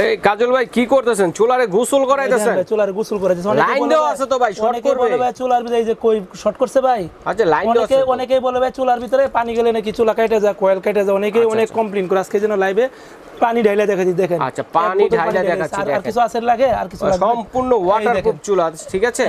এই কাজল ভাই কি করতেছেন? চুলারে গোসল করাইতেছেন? চুলারে গোসল করাইতেছেন। লাইন দেওয়া আছে তো ভাই, শর্ট করবে। বলে ভাই চুলার ভিতরে এই যে কই শর্ট করছে ভাই। আচ্ছা লাইন দেওয়া আছে। অনেকেই বলে ভাই চুলার ভিতরে পানি গেলে নাকি চুলা কাটে যায়, কয়েল কাটে যায়। অনেকেই অনেক কমপ্লেইন করে। আজকে যেন লাইভে পানি ঢাইলা দেখাচ্ছি, দেখেন। আচ্ছা পানি ঢাইলা দেখাচ্ছি, আর কিছু আছে লাগে? আর কিছু লাগবে? সম্পূর্ণ ওয়াটারপ্রুফ চুলা, ঠিক আছে?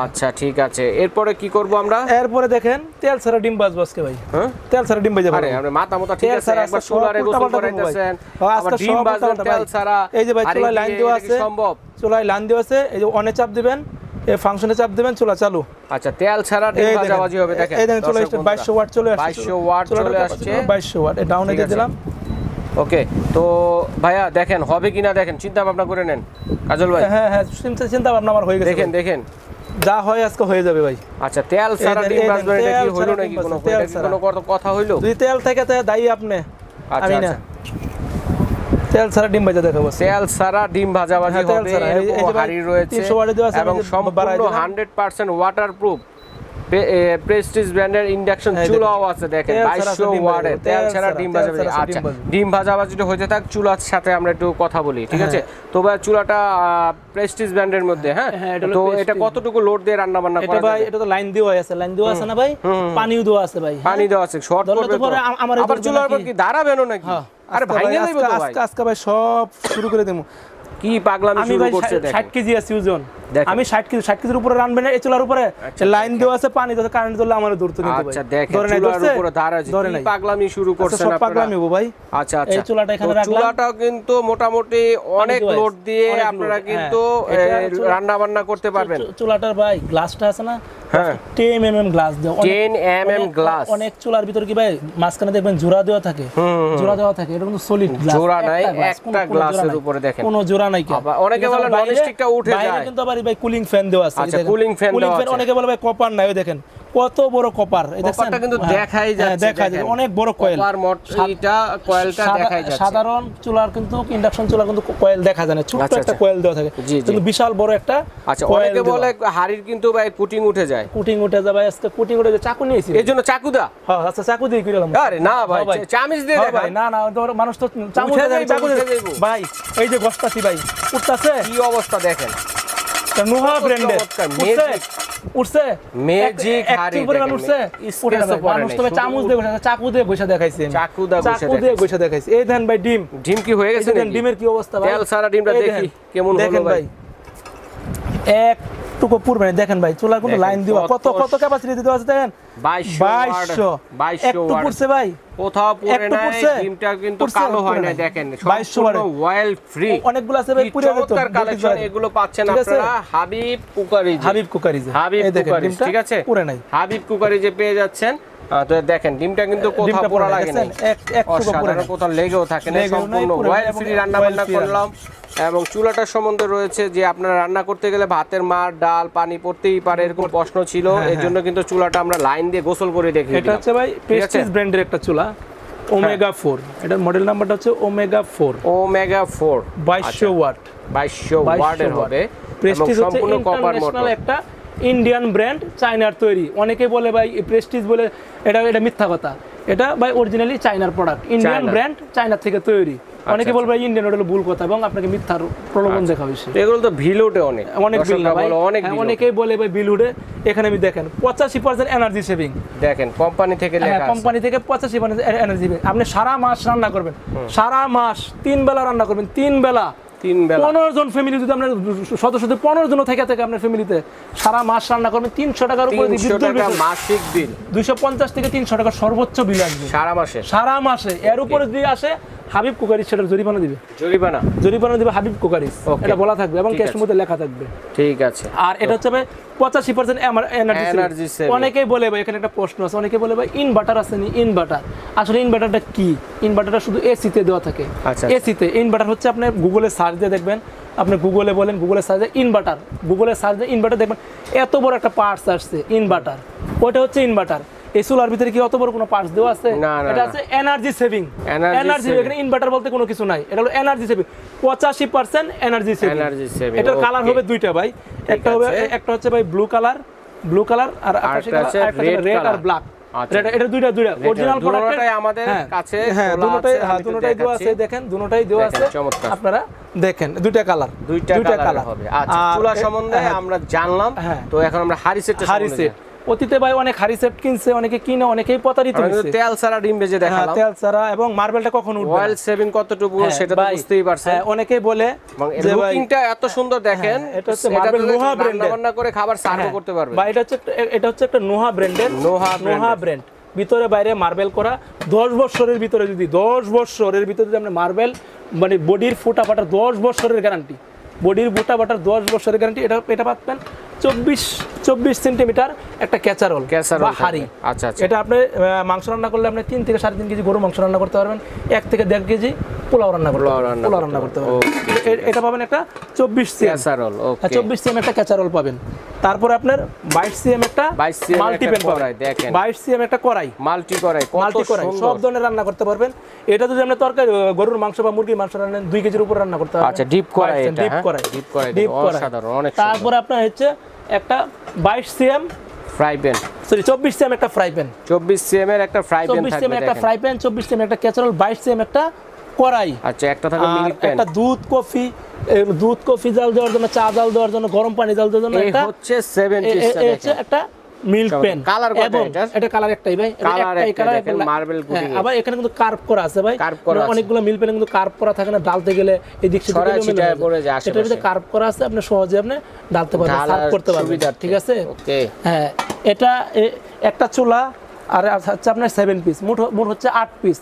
আচ্ছা ঠিক আছে, এরপরে কি করব আমরা? এরপরে দেখেন তেল ছাড়া ডিম ভাজবো আজকে ভাই। হ্যাঁ তেল ছাড়া ডিম ভাজবো। আরে আপনি মাথা মতো ঠিক আছে, একবার চুলারে গোসল করাইতেছেন, আবার ডিম ভাজবেন তেল ছাড়া। এই যে ভাই চুলায় লাইন দেওয়া আছে, সম্ভব? চুলায় লাইন দেওয়া আছে, এই যে অনে চাপ দিবেন, এই ফাংশনে চাপ দিবেন, চুলা চালু। আচ্ছা তেল ছাড়া ডিম ভাজাভাজি হবে, দেখেন। এই দেখেন চুলা 2200 ওয়াট চলে আসছে, 2200 ওয়াট চলে আসছে, 2200 ওয়াট। এই ডাউনে দিয়ে দিলাম। ওকে, তো ভাইয়া দেখেন হবে কিনা, দেখেন চিন্তা ভাবনা করে নেন কাজল ভাই। হ্যাঁ হ্যাঁ চিন্তা ভাবনা আমার হয়ে গেছে। দেখেন দেখেন যা হয় আজকে হয়ে যাবে ভাই। আচ্ছা তেল ছাড়া ডিম ভাজবেন, এটা কি হলো নাকি? কোনো কথা হইলো? যদি তেল থাকে তাহলে দায়ী আপনি, আমি না। তেল ছাড়া ডিম ভাজা দেখাবো। তেল ছাড়া ডিম ভাজাভাজি হবে, এরকম হাড়ি রয়েছে 300 ওয়াটে দেওয়া আছে এবং সম্পূর্ণ 100% ওয়াটারপ্রুফ প্রেস্টিজ ব্র্যান্ডের ইন্ডাকশন চুলাও আছে, দেখেন 2200 ওয়াটের। তেল ছাড়া ডিম ভাজাভাজি। আচ্ছা ডিম ভাজাভাজিটা হইতে থাক, চুলার সাথে আমরা একটু কথা বলি, ঠিক আছে? তো ভাই চুলাটা প্রেস্টিজ ব্র্যান্ডের মধ্যে, হ্যাঁ, তো এটা কতটুকু লোড দিয়ে রান্না বান্না করা যায়? ভাই এটা তো লাইন দেওয়া আছে, লাইন দেওয়া আছে না ভাই? পানিও দেওয়া আছে ভাই, পানি দেওয়া আছে। শর্ট করবে তো আবার চুলার উপর কি দাঁড়াবেন নাকি? আরে ভাঙে যাইবো তো ভাই। আজকে ভাই সব শুরু করে দেবো। কি পাগলামি শুরু করছে দেখেন। 60 কেজি আছে ওজন, আমি 60 কেজির উপরে রানবেন এই চুলার উপরে। লাইন দেওয়া আছে, পানি দেওয়া, কারেন্ট জ্বললে আমারে দূরতে নিতে ভাই। আচ্ছা দেখেন চুলার উপরে দাঁড়ায় কি পাগলামি শুরু করছেন আপনারা? সব পাগলামি হবো ভাই। আচ্ছা আচ্ছা এই চুলাটা এখানে রাখলাম। চুলাটাও কিন্তু মোটামুটি অনেক লোড দিয়ে আপনারা কিন্তু রান্না বান্না করতে পারবেন। চুলাটার ভাই গ্লাসটা আছে না, হ্যাঁ 10 mm গ্লাস দেওয়া, 10 mm গ্লাস। অনেক চুলার ভিতর কি ভাই মাঝখানে দেখবেন জোড়া দেওয়া থাকে, জোড়া দেওয়া থাকে। এটা কিন্তু সলিড গ্লাস, জোড়া নাই, একটা গ্লাসের উপরে দেখেন কোনো জোড়া নাই। কি অনেকে বলে ননস্টিকটা উঠে যায়, বাইরে কিন্তু আবার ভাই কুলিং ফ্যান দেওয়া আছে। আচ্ছা কুলিং ফ্যান দেওয়া আছে। অনেকে বলে ভাই কপার নাই, ওই দেখেন কত বড় কপার। এই দেখেন কপারটা কিন্তু দেখাই যাচ্ছে, দেখা যায় অনেক বড় কয়েল। কপার মোটটা কয়েলটা দেখাই যাচ্ছে। সাধারণ চুলার কিন্তু ইন্ডাকশন চুলার কিন্তু কয়েল দেখা যায় না, ছোট একটা কয়েল দেওয়া থাকে, কিন্তু বিশাল বড় একটা। আচ্ছা অনেকে বলে হাড়ির কিন্তু ভাই কুটিং উঠে যায়। কুটিং উঠে যায় ভাই, আজকে কুটিং উঠে যায়, চাকু নিয়েছি। এর জন্য চাকু দা? হ্যাঁ আচ্ছা চাকু দিয়ে কিরলাম। আরে না ভাই চামিচ দিয়ে দেখাই। ভাই না না মানুষ তো চামচ দিয়ে চাকু দিয়ে ভাই। এই যে গস্তাছি ভাই, উঠতাছে কি অবস্থা দেখেন। নোহা ব্র্যান্ডের উঠছে ম্যাজিক হাড়ি উঠছে। মানুষ তো চামচ দিয়ে বসে, চাকু দিয়ে বসে দেখাইছে, চাকু দিয়ে বসে দেখাইছে। এই দেন ভাই ডিম, ডিম কি হয়ে গেছে? ডিমের কি অবস্থা ভাই? তেল সারা ডিমটা দেখি কেমন হলো ভাই। এক টুকু পুরবে দেখেন ভাই, চুলার কোনো লাইন দিবা কত কত ক্যাপাসিটি দিতে আছে দেখেন। 2200 ওয়াট পড়ছে ভাই, কোথাও পড়ে নাই। ডিমটা কিন্তু কালো হয় না, দেখেন 2200 অয়েল ফ্রি। অনেকগুলো আছে ভাই পুরো চমৎকার কালেকশন। এগুলো পাচ্ছেন আপনারা হাবিব কুকারিজ, ঠিক আছে? পুরো নাই হাবিব কুকারিজে পেয়ে যাচ্ছেন। তো দেখেন ডিমটা কিন্তু কোথাও পোড়া লাগে না, অসাধারণ, কোথাও লেগেও থাকে না, সম্পূর্ণ অয়েল ফ্রি রান্না বান্না করলাম। এবং চুলাটার সম্বন্ধে রয়েছে যে আপনারা রান্না করতে গেলে ভাতের মার ডাল পানি পড়তেই পারে, এরকম প্রশ্ন ছিল। এর জন্য কিন্তু চুলাটা আমরা লাইন দিয়ে গোসল করে দেখিয়ে দিলাম। এটা হচ্ছে ভাই প্রেস্টিজ ব্র্যান্ডের একটা চুলা, ওমেগা 4। এটার মডেল নাম্বারটা হচ্ছে ওমেগা 4। 2200 ওয়াট, 2200 ওয়াটের হবে। প্রেস্টিজ হচ্ছে ইন্টারন্যাশনাল একটা ইন্ডিয়ান ব্র্যান্ড, চায়নার তৈরি। অনেকে বলে ভাই প্রেস্টিজ বলে, এটা মিথ্যা কথা। এটা ভাই অরিজিনালি চায়নার প্রোডাক্ট, ইন্ডিয়ান ব্র্যান্ড, চায়না থেকে তৈরি। অনেকে বলবে ইন্ডিয়ান, ওটা ভুল কথা এবং আপনাকে মিথ্যার প্রলোভন দেখা হয়েছে। এগুলো তো ভিলুটে অনেক বিল না ভাই, অনেকেই বলে ভাই বিলুটে। এখানে আমি দেখেন 85% এনার্জি সেভিং, দেখেন কোম্পানি থেকে লেখা আছে, কোম্পানি থেকে 85% এনার্জি সেভিং। আপনি সারা মাস রান্না করবেন, সারা মাস 3 বেলা রান্না করবেন, 3 বেলা 15 জন ফ্যামিলি, যদি আপনার সদস্যদের 15 জন থেকে আপনার ফ্যামিলিতে সারা মাস রান্না করবেন, 300 টাকার উপরে মাসিক বিল, 250 থেকে 300 টাকা সর্বোচ্চ বিল আসবে সারা মাসে। এর উপরে যদি আসে হাবিব কুকারিজ সেটা জরিমানা দিবে, জরিমানা দিবে হাবিব কুকারিজ, এটা বলা থাকবে এবং ক্যাশের মধ্যে লেখা থাকবে, ঠিক আছে? আর এটা হচ্ছে ভাই 85% এনার্জি সেভ। অনেকেই বলে ভাই, এখানে একটা প্রশ্ন আছে, অনেকে বলে ভাই ইনভার্টার আছে নি? ইনভার্টার আসলে ইনভার্টারটা কি? ইনভার্টারটা শুধু এসিতে দেওয়া থাকে, এসিতে। ইনভার্টার হচ্ছে আপনি গুগলে সার্চ দিয়ে দেখবেন, আপনি গুগলে বলেন, গুগলে সার্চ দিয়ে ইনভার্টার, গুগলে সার্চ দিয়ে ইনভার্টার দেখবেন, এত বড় একটা পার্টস আসছে ইনভার্টার, ওইটা হচ্ছে ইনভার্টার। এই চুলার ভিতরে কি অত বড় কোনো পার্টস দেওয়া আছে? এটা আছে এনার্জি সেভিং, এনার্জি। এখানে ইনভার্টার বলতে কোনো কিছু নাই, এটা হলো এনার্জি সেভিং, 85% এনার্জি সেভিং। এটার কালার হবে দুইটা ভাই, একটা হচ্ছে ভাই ব্লু কালার, আর একটা হচ্ছে রেড আর ব্ল্যাক। এটা দুইটা অরিজিনাল প্রোডাক্টটাই আমাদের কাছে দুটোটাই দেওয়া আছে, দেখেন দুটোটাই দেওয়া আছে, আপনারা দেখেন দুইটা কালার হবে। আচ্ছা, চুলা সম্বন্ধে আমরা জানলাম, তো এখন আমরা হাড়ি সেট অতীতে ভাই অনেক হাড়ি সেট কিনছে, অনেকে কিনে অনেকেই প্রতারিত হয়েছে। তেল ছাড়া ডিম ভেজে দেখালাম, তেল ছাড়া, এবং মার্বেলটা কখন উঠবে, অয়েল সেভিং কতটুকু সেটা তো বুঝতেই পারছেন। অনেকেই বলে যে লুকিংটা এত সুন্দর দেখেন, এটা হচ্ছে মার্বেল নোহা ব্র্যান্ডের, রান্না করে খাবার সার্ভ করতে পারবে। ভাই এটা হচ্ছে একটা নোহা ব্র্যান্ডের, নোহা ব্র্যান্ড, ভিতরে বাইরে মার্বেল করা। 10 বছরের ভিতরে যদি আপনি মার্বেল মানে বডির ফুটা ফাটার 10 বছরের গ্যারান্টি, বডির ফুটা ফাটার 10 বছরের গ্যারান্টি। এটা পাচ্ছেন 24 সেন্টিমিটার একটা ক্যাচারোল বা হাঁড়ি। আচ্ছা, এটা আপনি মাংস রান্না করলে আপনি 3 থেকে 3.5 কেজি গরু মাংস রান্না করতে পারবেন, 1 থেকে 1.5 কেজি পোলাও রান্না করতে পারবেন। এটা পাবেন একটা 24 ক্যাচারোল, 24 সিএম একটা ক্যাচারোল পাবেন। তারপরে আপনার 22 সিএম একটা মাল্টিপ্যান পাবেন, দেখেন 22 সিএম একটা কড়াই, মাল্টি কড়াই সব ধরনের রান্না করতে পারবেন। এটা যদি আপনি তরকারি গরুর মাংস বা মুরগির মাংস রান্নেন 2 কেজির উপর রান্না করতে পারবেন। আচ্ছা, ডিপ কড়াই, এটা ডিপ কড়াই অসাধারণ, অনেক। তারপরে আপনার হচ্ছে একটা 22 CM fry pan, sorry 24 CM একটা ফ্রাই প্যান, 24 সিএম এর একটা ফ্রাই প্যান থাকবে, 24 সিএম একটা ফ্রাই প্যান, 24 সিএম একটা ক্যাচারোল, 22 সিএম একটা কড়াই। আচ্ছা, একটা থাকবে মিল্ক প্যান, একটা দুধ কফি জাল দেওয়ার জন্য, চা জাল দেওয়ার জন্য, গরম পানি জাল দেওয়ার জন্য, এটা হচ্ছে 7 পিস, একটা মিল্ক প্যান। কালার কত এটা কালার একটাই ভাই, একটাই কালার, মার্বেল কোটিং। আবার এখানে কিন্তু কার্ভ করা আছে ভাই, অনেকগুলো মিল্ক প্যানে কিন্তু কার্ভ করা থাকে না, ডালতে গেলে এদিক সেদিকে পড়ে যায়, এটার ভিতরে কার্ভ করা আছে, আপনি সহজে আপনি ডালতে পারবেন, সার্ভ করতে পারবেন, ঠিক আছে। ওকে, হ্যাঁ, এটা একটা চুলা, আর হচ্ছে আপনার 7 পিস, মোট হচ্ছে 8 পিস।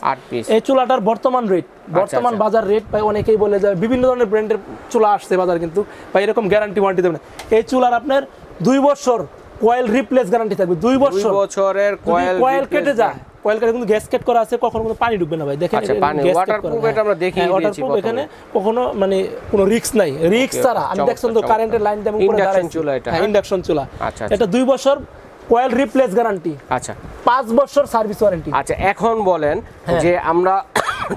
এই চুলাটার বর্তমান বাজার রেট ভাই, অনেকেই বলে যায় বিভিন্ন ধরনের ব্র্যান্ডের চুলা আসছে বাজার, কিন্তু ভাই এরকম গ্যারান্টি ওয়ারেন্টি দেবে না। এই চুলার আপনার 2 বছর কয়েল রিপ্লেস গ্যারান্টি থাকবে, 2 বছরের কয়েল কেটে যায়, কয়েল কেটে কিন্তু গ্যাসকেট করা আছে, কখনো কোনো পানি ঢুকবে না ভাই, দেখেন ওয়াটারপ্রুফ, এটা আমরা দেখিয়ে দিয়েছি এখানে, কখনো মানে কোনো রিস্ক নাই, রিস্ক ছাড়া। আমি দেখছেন তো কারেন্টের লাইন দেব, ইন্ডাকশন চুলা, এটা ইন্ডাকশন চুলা। আচ্ছা, এটা 2 বছর কয়েল রিপ্লেস গ্যারান্টি, আচ্ছা 5 বছর সার্ভিস ওয়ারেন্টি। আচ্ছা, এখন বলেন যে আমরা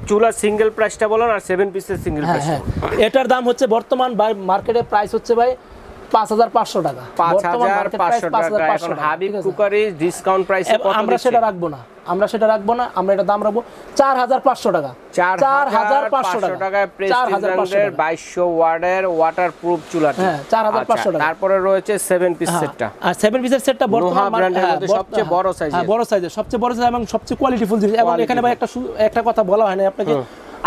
চুলার সিঙ্গেল প্রাইসটা বলেন, আর 7 পিসের সিঙ্গেল প্রাইস। এটার দাম হচ্ছে বর্তমান ভাই মার্কেটে প্রাইস হচ্ছে ভাই 5500 টাকা, 5500 টাকা। এখন হাবিব কুকারি ডিসকাউন্ট প্রাইসে কত? আমরা সেটা রাখবো না, আমরা এটা দাম রাখবো 4500 টাকা, 4500 টাকায় প্রেস্টিজের 2200 ওয়াটের ওয়াটারপ্রুফ চুলা। হ্যাঁ, 4500 টাকা। তারপরে রয়েছে 7 পিস সেটটা, আর 7 পিসের সেটটা বর্তমান ব্র্যান্ডের মধ্যে সবচেয়ে বড় সাইজের, সবচেয়ে বড় সাইজ এবং সবচেয়ে কোয়ালিটিফুল জিনিস। এবং এখানে ভাই একটা কথা বলা হয় না আপনাকে,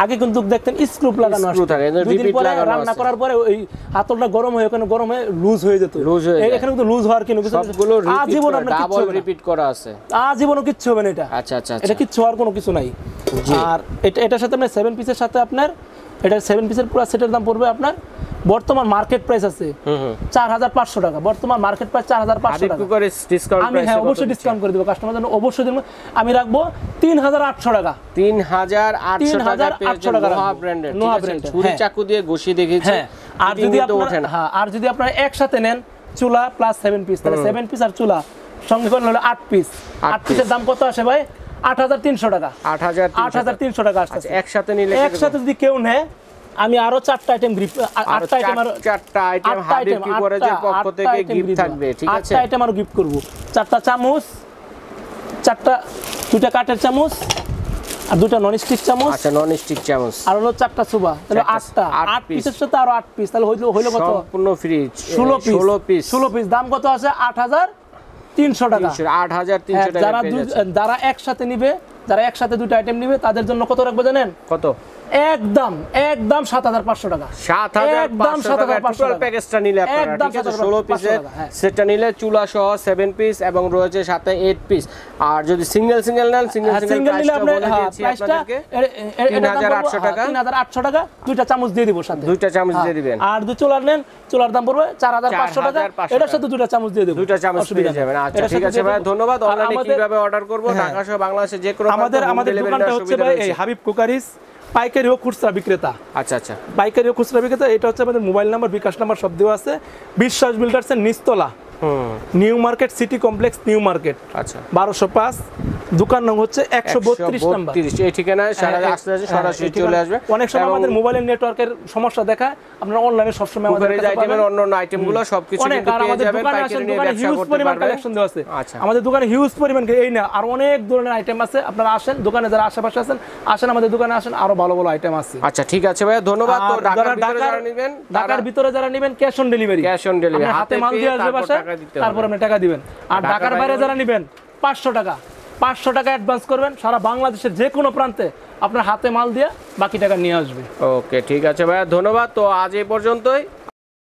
আগে কিন্তু দেখতেন স্ক্রু লাগানো আছে, দুই দিন পরে রান্না করার পরে ওই হাতলটা গরম হয়ে ওখানে গরম হয়ে লুজ হয়ে যেত। এখানে কিন্তু লুজ হওয়ার কোনো কিছু, সবগুলো আজীবন আপনার ডাবল রিপিট করা আছে, আজীবনও কিচ্ছু হবে না এটা। আচ্ছা, এটা কিচ্ছু হওয়ার কোনো কিছু নাই। আর এটার সাথে আপনার 7 পিসের সাথে আপনার এটা 7 পিসের পুরো সেটের দাম পড়বে আপনার, বর্তমান মার্কেট প্রাইস আছে 4500 টাকা, বর্তমান মার্কেট প্রাইস 4500 টাকা। আমি অবশ্যই ডিসকাউন্ট করে দেব কাস্টমারদের জন্য, অবশ্যই দেব। আমি রাখবো 3800 টাকা, 3800 টাকা নোহা ব্র্যান্ডের, ছুরি চাকু দিয়ে ঘষি দেখেছি। আর যদি আপনারা একসাথে নেন চুলা প্লাস 7 পিস, তাহলে 7 পিস আর চুলা সঙ্গে করলে হলো 8 পিস। 8 পিসের দাম কত আসে ভাই? 8300 টাকা, 8300 টাকা আসছে একসাথে নিলে। একসাথে যদি কেউ নেয়, আমি আরো 4টা আইটেম গিফট, 8টা আইটেম আর 4টা আইটেম হাবিব কি করে যে পক্ষ থেকে গিফট থাকবে, ঠিক আছে? 8টা আইটেম আর গিফট করব। 4টা চামচ, 2টা কাঠের চামচ, আর 2টা ননস্টিক চামচ। আচ্ছা, ননস্টিক চামচ আর হলো 4টা সুবা, তাহলে 8টা। 8 পিসের সাথে আরো 8 পিস, তাহলে হইলো কত? সম্পূর্ণ ফ্রি 16 পিস। দাম কত আছে? 8300 টাকা, 8300 টাকা। যারা একসাথে নিবে, যারা একসাথে 2টা আইটেম নিবে, তাদের জন্য কত রাখবো জানেন? কত? একদম 7500 টাকা, 7500 টাকা টোটাল প্যাকেজটা নিলে আপনারা, ঠিক আছে? 16 পিসের সেটটা নিলে চুলা সহ 7 পিস এবং রয়েছে সাথে 8 পিস। আর যদি সিঙ্গেল নেন, সিঙ্গেল নিলে আপনি প্রাইসটা 3800 টাকা, 3800 টাকা। 2টা চামচ দিয়ে দিব সাথে, 2টা চামচ দিয়ে দিবেন। আর যদি চুলার নেন, চুলার দাম পড়বে 4500 টাকা, এটার সাথে 2টা চামচ দিয়ে দেব, 2টা চামচ পেয়ে যাবেন। আচ্ছা, ঠিক আছে ভাই, ধন্যবাদ। অনলাইনে কিভাবে অর্ডার করব? ঢাকা সহ বাংলাদেশে যে কোনো আমাদের দোকানটা হচ্ছে ভাই এই হাবিব কুকারিস, পাইকারি ও খুচরা বিক্রেতা। আচ্ছা, পাইকারি ও খুচরা বিক্রেতা। এটা হচ্ছে আমাদের মোবাইল নাম্বার, বিকাশ নাম্বার সব দেওয়া আছে। বিশ্বাস বিল্ডার্সের নিচতলা, new market city complex, new market. আচ্ছা, 1205 দোকান নাম হচ্ছে 132 নাম্বার। এই ঠিকানায় সারা আসতে সরাসরি চলে আসবে। অনেক সময় আমাদের মোবাইলের নেটওয়ার্কের সমস্যা দেখায়, আপনারা অনলাইনে সব সময় আমাদের কাছে আইটেমের অন্য আইটেমগুলো সবকিছু কিন্তু পেয়ে যাবেন, পাইকারি নিয়ে ব্যবসা করতে পারবেন। কালেকশন দেওয়া আছে আমাদের দোকানে, হিউজ পরিমাণ, এই না আর অনেক ধরনের আইটেম আছে। আপনারা আসেন দোকানে, যারা আশেপাশে আছেন আসেন আমাদের দোকানে আসেন, আরো ভালো ভালো আইটেম আছে। আচ্ছা ঠিক আছে ভাই, ধন্যবাদ। তো ঢাকার ভিতরে যারা নেবেন ক্যাশ অন ডেলিভারি, হাতে মাল দিয়ে আসবে বাসায়, তারপর আপনি টাকা দিবেন। আর ঢাকার বাইরে যারা নেবেন 500 টাকা অ্যাডভান্স করবেন, সারা বাংলাদেশের যে কোনো প্রান্তে আপনার হাতে মাল দিয়ে বাকি টাকা নিয়ে আসবে। ওকে ঠিক আছে ভাইয়া, ধন্যবাদ। তো আজ এই পর্যন্তই।